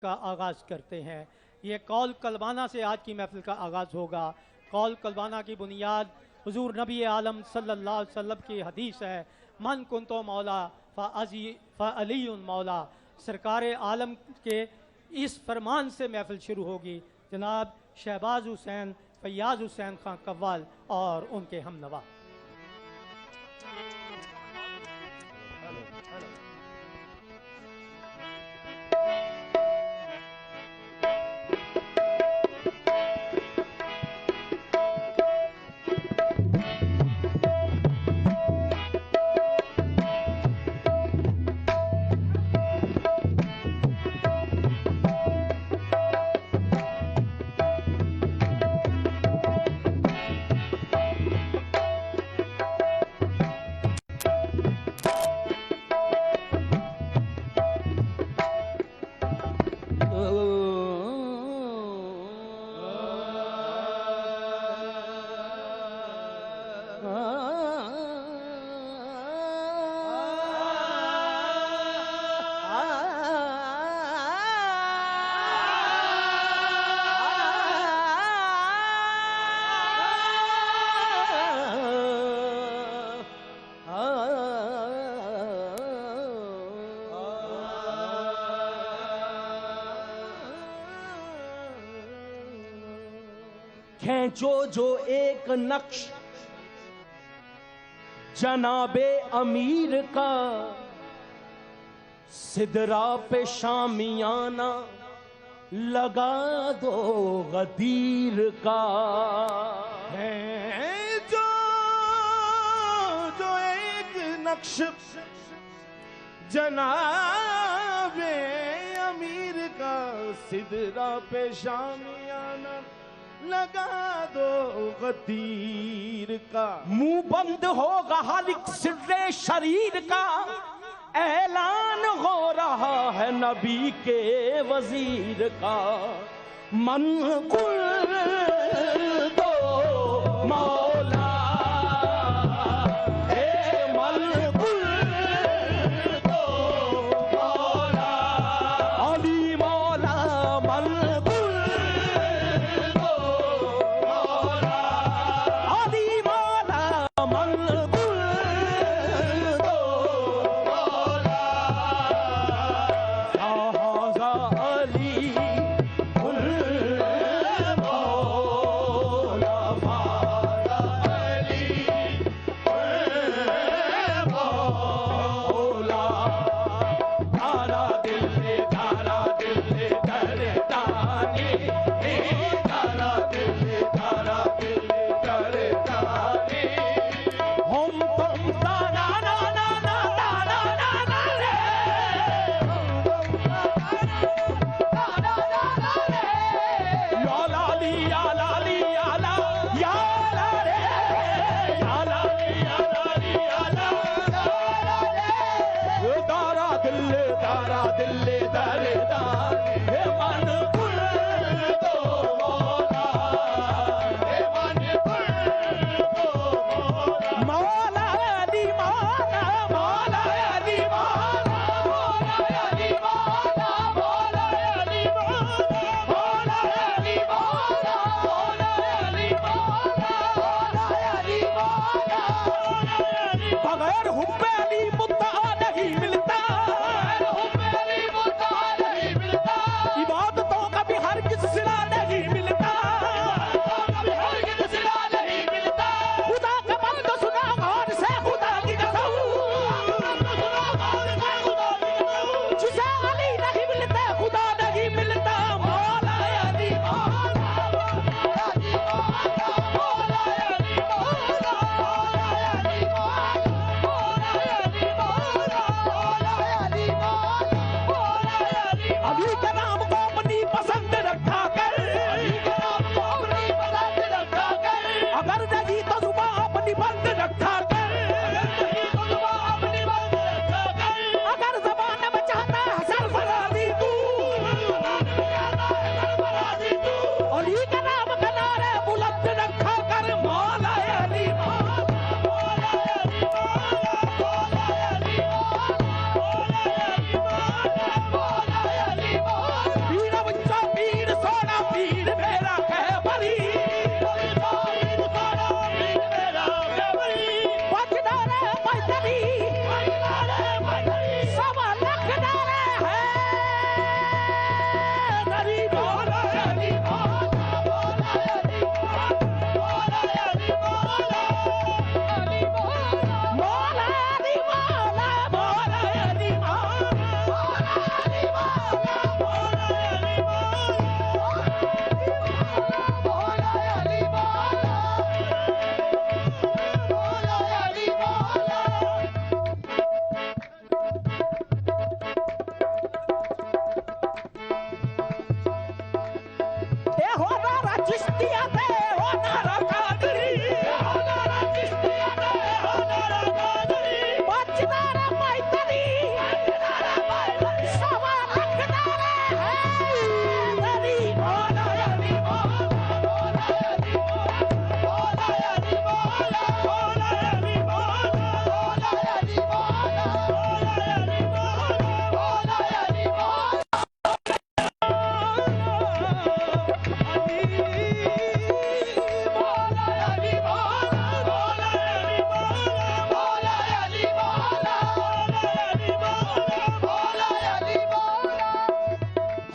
का आगाज़ करते हैं। ये कौल कलबाना से आज की महफिल का आगाज़ होगा। कौल कलबाना की बुनियाद हुजूर नबी आलम सल्लल्लाहु अलैहि वसल्लम की हदीस है, मन कुंतो मौला फ़अलीयुन मौला। सरकार आलम के इस फरमान से महफिल शुरू होगी। जनाब शहबाज हुसैन फैयाज हुसैन खां कव्वाल और उनके हमनवा। खींचो जो एक नक्श जनाबे अमीर का, सिदरा पे शामियाना लगा दो गदीर का। है जो एक नक्श जनाबे अमीर का, सिदरा पे शामियाना लगा दो गदीर का। मुंह बंद होगा हालिक सिर्रे शरीर का, ऐलान हो रहा है नबी के वजीर का। मन कुल दो मौला, मन कुल दो मौला, अली मौला मन कुल दो मौला, अली मौला मन कुल दो मौला, शाहज़ा अली कुल मौला,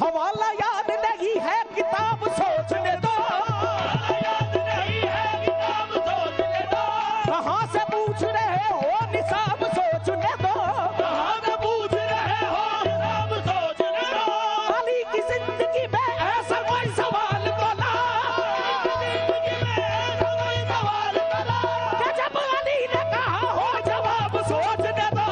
हवाला याद नहीं है किताब सोचने दो, कहाँ से पूछ रहे हो निसाब सोचने दो, अली की जिंदगी में ऐसा कोई सवाल बोला कि जब अली ने कहा हो जवाब सोचने दो।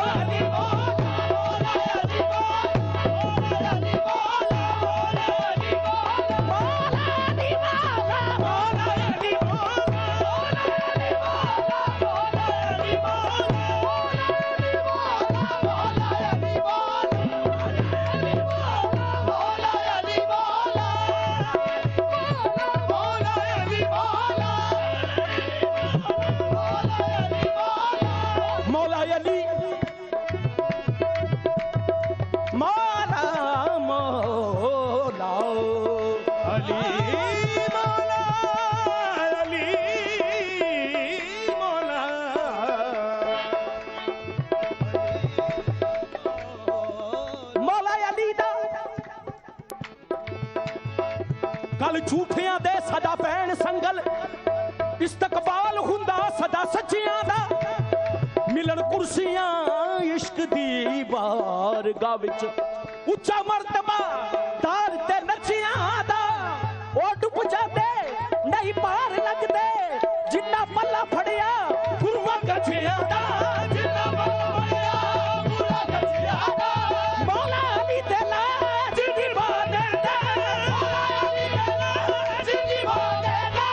मौला अली मौला मौला अली मौला अली मौला मौला अली दा कल झूठियां दे सदा पैण संगल, इस्तकबाल हुंदा सदा सच्चियां दा, मिलन कुर्सियां इश्क दी बारगाह विच, उच्चा मर्तबा दार ते नचियां दा, ओ डुब जाते नहीं पार लगदे जिन्ना पल्ला फड़िया गुरुआ गछियां दा, जिन्ना पल्ला फड़िया गुरुआ गछियां दा, मौला अली दे लाज निभाने दे, मौला अली दे लाज निभाने दे,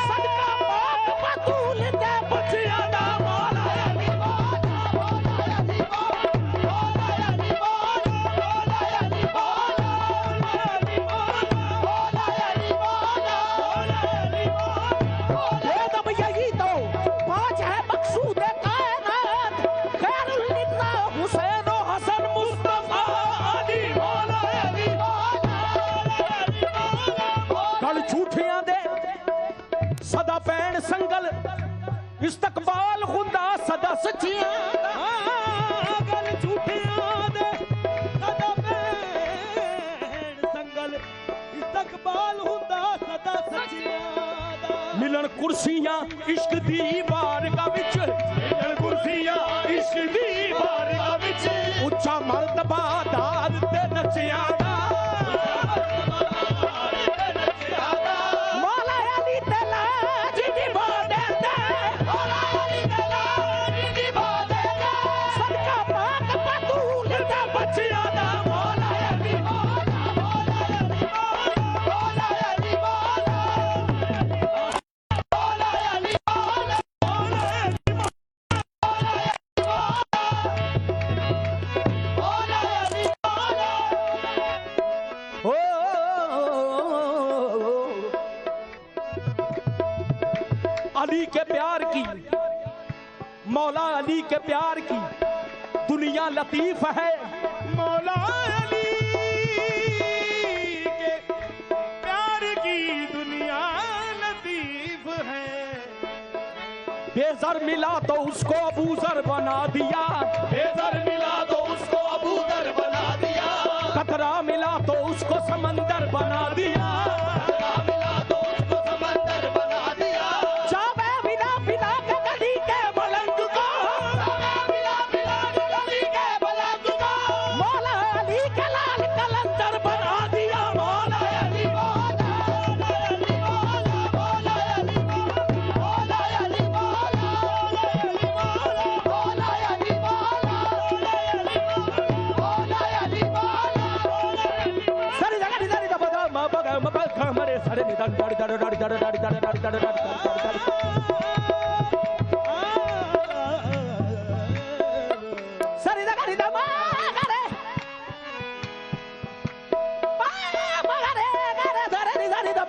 सदका पाक बतूल दे बचियां दा, मौला अली सदा पैण संगल, इस्तकबाल हुंदा सदा सच्चियां, गल झूठियां दे सदा पैण संगल, इस्तकबाल हुंदा सदा सच्चियां, मिलन कुर्सियां इश्क दी बारगाह विच, मिलन कुर्सियां इश्क दी बारगाह विच, उच्चा मर्तबा दाद ते नचियां दा, अली के प्यार की, मौला अली के प्यार की दुनिया लतीफ है, मौला अली के प्यार की दुनिया लतीफ है, बेज़र मिला तो उसको अबूज़र बना दिया, बेज़र मिला तो उसको अबूज़र बना दिया, कतरा मिला तो उसको समंदर बना दिया,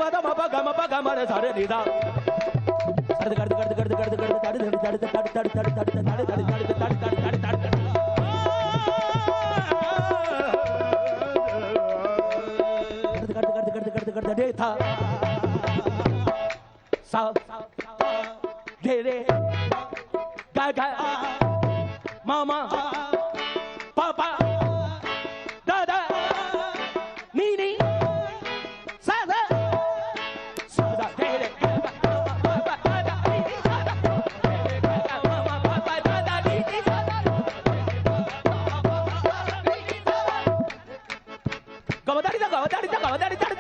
पद म प ग म प ग म रे सा रे नी सा गर्द गर्द गर्द गर्द गर्द गर्द ताड़ी ताड़ी ताड़ी ताड़ी ताड़ी ताड़ी ताड़ी ताड़ी ताड़ी ताड़ी ताड़ी ताड़ी ताड़ी दे था सा गे रे गा गा मामा पापा दादा नी नी सा सा सा गे रे पापा दादा नी नी सा मामा पापा दादा नी नी सा गवदारी दा गवदारी दा गवदारी दा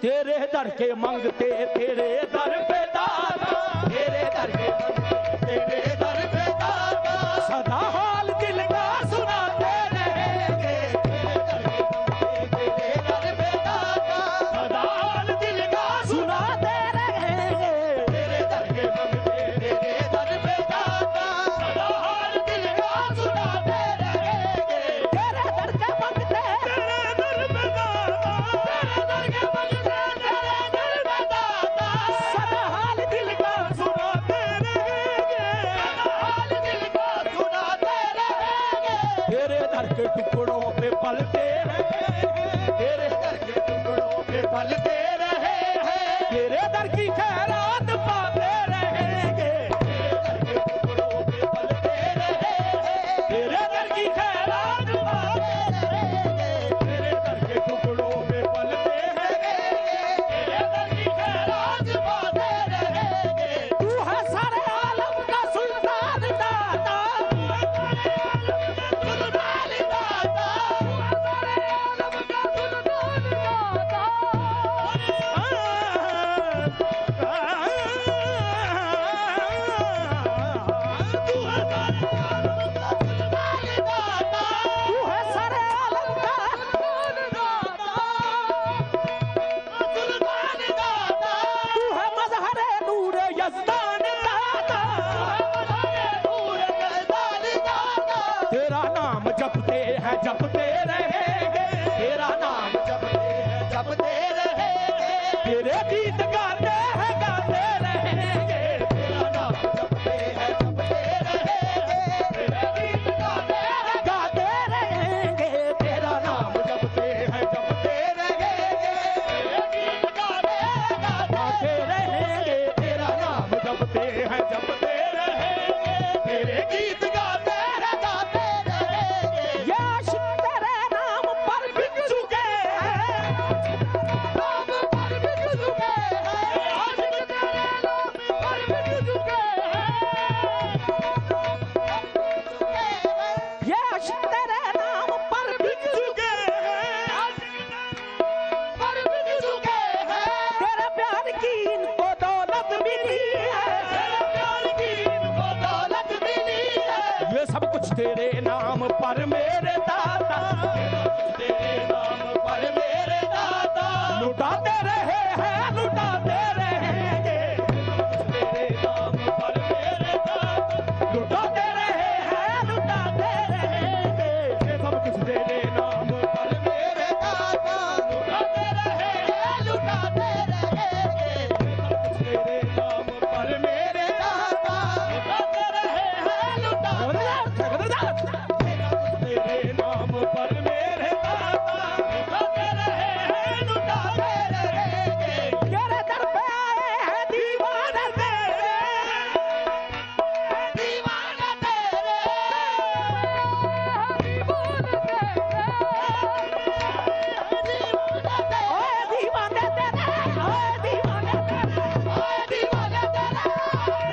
तेरे दर के मंगते तेरे दर पे दाता तेरे दर के मंगते तेरे दर पे दाता सदा हाल दिल का सुनाते रहेंगे तेरे दर पे दाता सदा हाल दिल का सुनाते रहेंगे तेरे दर के मंगते तेरे दर पे दाता सदा हाल दिल का सुनाते रहेंगे तेरे दर के मंगते तेरे दर पे दाता तेरे दर के मंगते के टुकड़ों पे पलते रहे तेरे दर के टुकड़ों पे पलते रहे हैं तेरे दर की खैरात पाते रहेंगे तेरे दर के टुकड़ों पे पलते रहे हैं तेरे दर की खैरात पाते रहेंगे तेरे दर के टुकड़ों पे पलते रहेंगे तेरे दर की खैरात पाते रहेंगे तू है सारे आलम का सुल्तान दाता तेरा नाम जपते हैं जपते रहेंगे तेरा नाम जपते हैं जपते रहेंगे तेरे गीत गाते हैं गाते रहेंगे तेरा नाम जपते हैं जपते रहेंगे तेरे गीत गाते हैं गाते रहेंगे तेरा नाम जपते हैं जपते रहेंगे तेरे गीत गाते हैं गाते रहेंगे तेरा नाम जपते हैं जपते रहेंगे तेरे गीत गाते हैं गाते रहेंगे या शिव तेरे मेरे दाता, तेरे नाम पर मेरे दाता, लुटाते रहे हैं लुटाते रहेंगे, तेरे नाम पर मेरे दाता, लुटाते रहे हैं लुटाते रहेंगे, ये सब कुछ तेरे नाम पर मेरे दाता, लुटाते रहे हैं लुटाते रहेंगे, ये सब कुछ तेरे नाम पर मेरे दाता, लुटाते रहे हैं लुटाते तेरे नाम पर मेरे दाता, लुटाते रहे हैं लुटाते रहेंगे। तेरे दर पे आए हैं दीवाने तेरे, दीवाना तेरे, ओए दीवाने तेरे, ओए दीवाने तेरे, ओए दीवाना तेरा,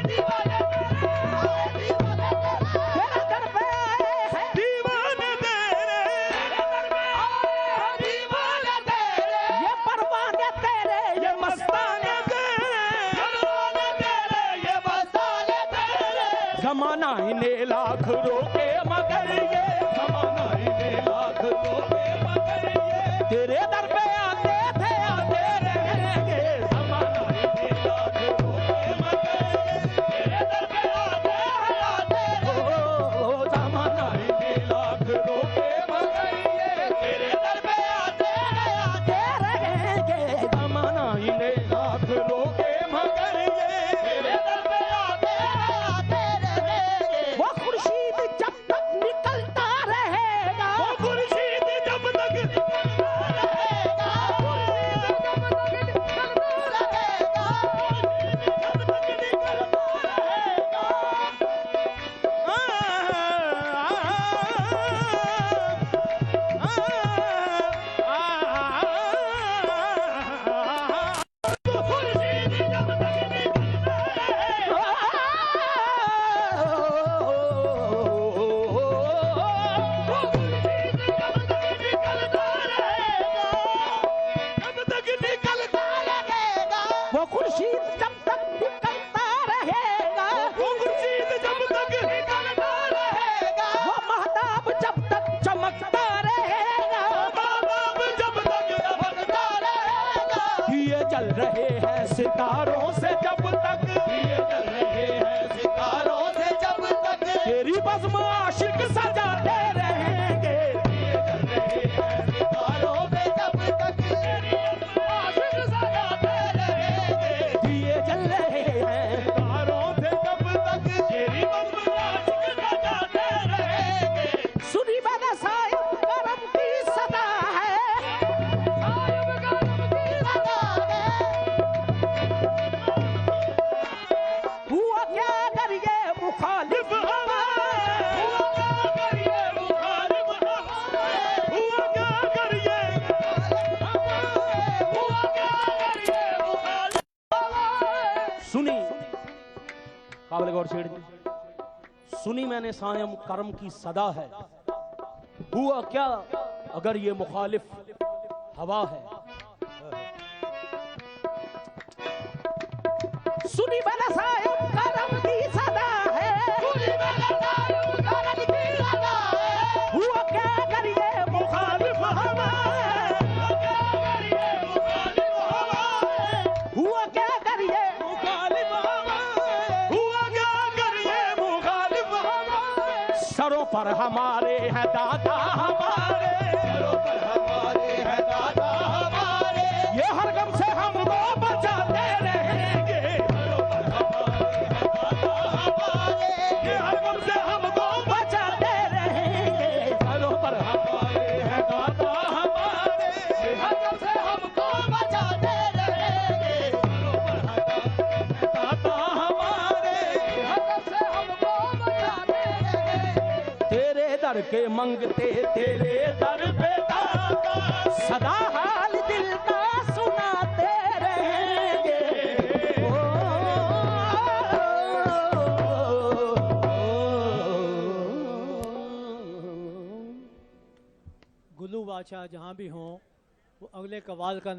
दीवाना तेरा, ओए दीवाना तेरा, तेरे दर पे आए हैं दीवाना तेरे, दीवाना तेरे, ये परवाने तेरे, ये मस्ताने दीवाना तेरे, ये मस्ताने तेरे, जमाना इन्हें लाख रोके मगर ये ज़माना इन्हें लाख रोके मगर ये तेरे दर पे आते थे आते रहेंगे, ज़माना इन्हें लाख रोके मगर ये तेरे दर पे आते हैं आते रहे। ओ जमाना इन्हें लाख रोके मगर ये तेरे दर पे आते हैं आते रहेंगे, जमाना इन्हें लाख रोके मगर ये तेरे दर पे आते हैं आते रहेंगे। वो खुर्शीद जब तक निकलता रहेगा, वो खुर्शीद जब तक निकलता रहेगा, खुर्शीद जब तक निकलता रहेगा, खुर्शीद जब तक निकलता रहेगा। खुर्शीद जब तक निकलता रहेगा, वो खुर्शीद जब तक निकलता रहेगा, वो खुर्शीद जब तक निकलता रहेगा, वो महताब जब तक चमकता रहेगा, बाब जब तक चमकता रहेगा, ये जल रहे हैं सितारों से जब तक, ये चल रहे हैं सितारों से जब तक, तेरी बज़्म आशिक सजाते रहेंगे, ये चल रहे हैं सितारों से जब तक, तेरी आशिक सजाते रहेंगे, ये जल रहे हैं सितारों से जब तक, तेरी बज़्म आशिक सजाते रहेंगे। सुनी मैंने साहिब करम की सदा है, साहिब करम की सदा है, हुआ क्या अगर ये मुखालिफ हुआ क्या अगर ये मुखालिफ हमारे, हुआ क्या अगर ये हुआ क्या अगर ये मुखालिफ हमारे। सुनी काबिल गौर शेर जी, सुनी मैंने सायम करम की सदा है, हुआ क्या अगर ये मुखालिफ हवा है, सुनी मैंने सायम करम की सदा है, सुनी मैंने साहिब करम की सदा है, हुआ क्या अगर ये मुखालिफ हवा है, हुआ क्या अगर ये मुखालिफ हमारे, हुआ क्या अगर ये मुखालिफ हमारे, हुआ क्या अगर ये मुखालिफ हमारे, सरों पर हमारे हैं दादा हमारे, सरों पर हमारे हैं दादा हमारे, ये हर गम से हमको बचाते रहेंगे, सरों पर हमारे हैं दादा हमारे, ये हर गम से हमको बचाते रहेंगे, सरों पर हमारे हैं दादा हमारे, ये हर गम से हमको बचाते रहेंगे, सरों पर हमारे हैं दादा हमारे, ये हर गम से हमको बचाते रहेंगे। तेरे दर के मंगते तेरे दर पे दाता, सदा हाल दिल का सुनाते रहेंगे, गुल्लू बादशाह जहाँ भी हों वो अगले कवाल का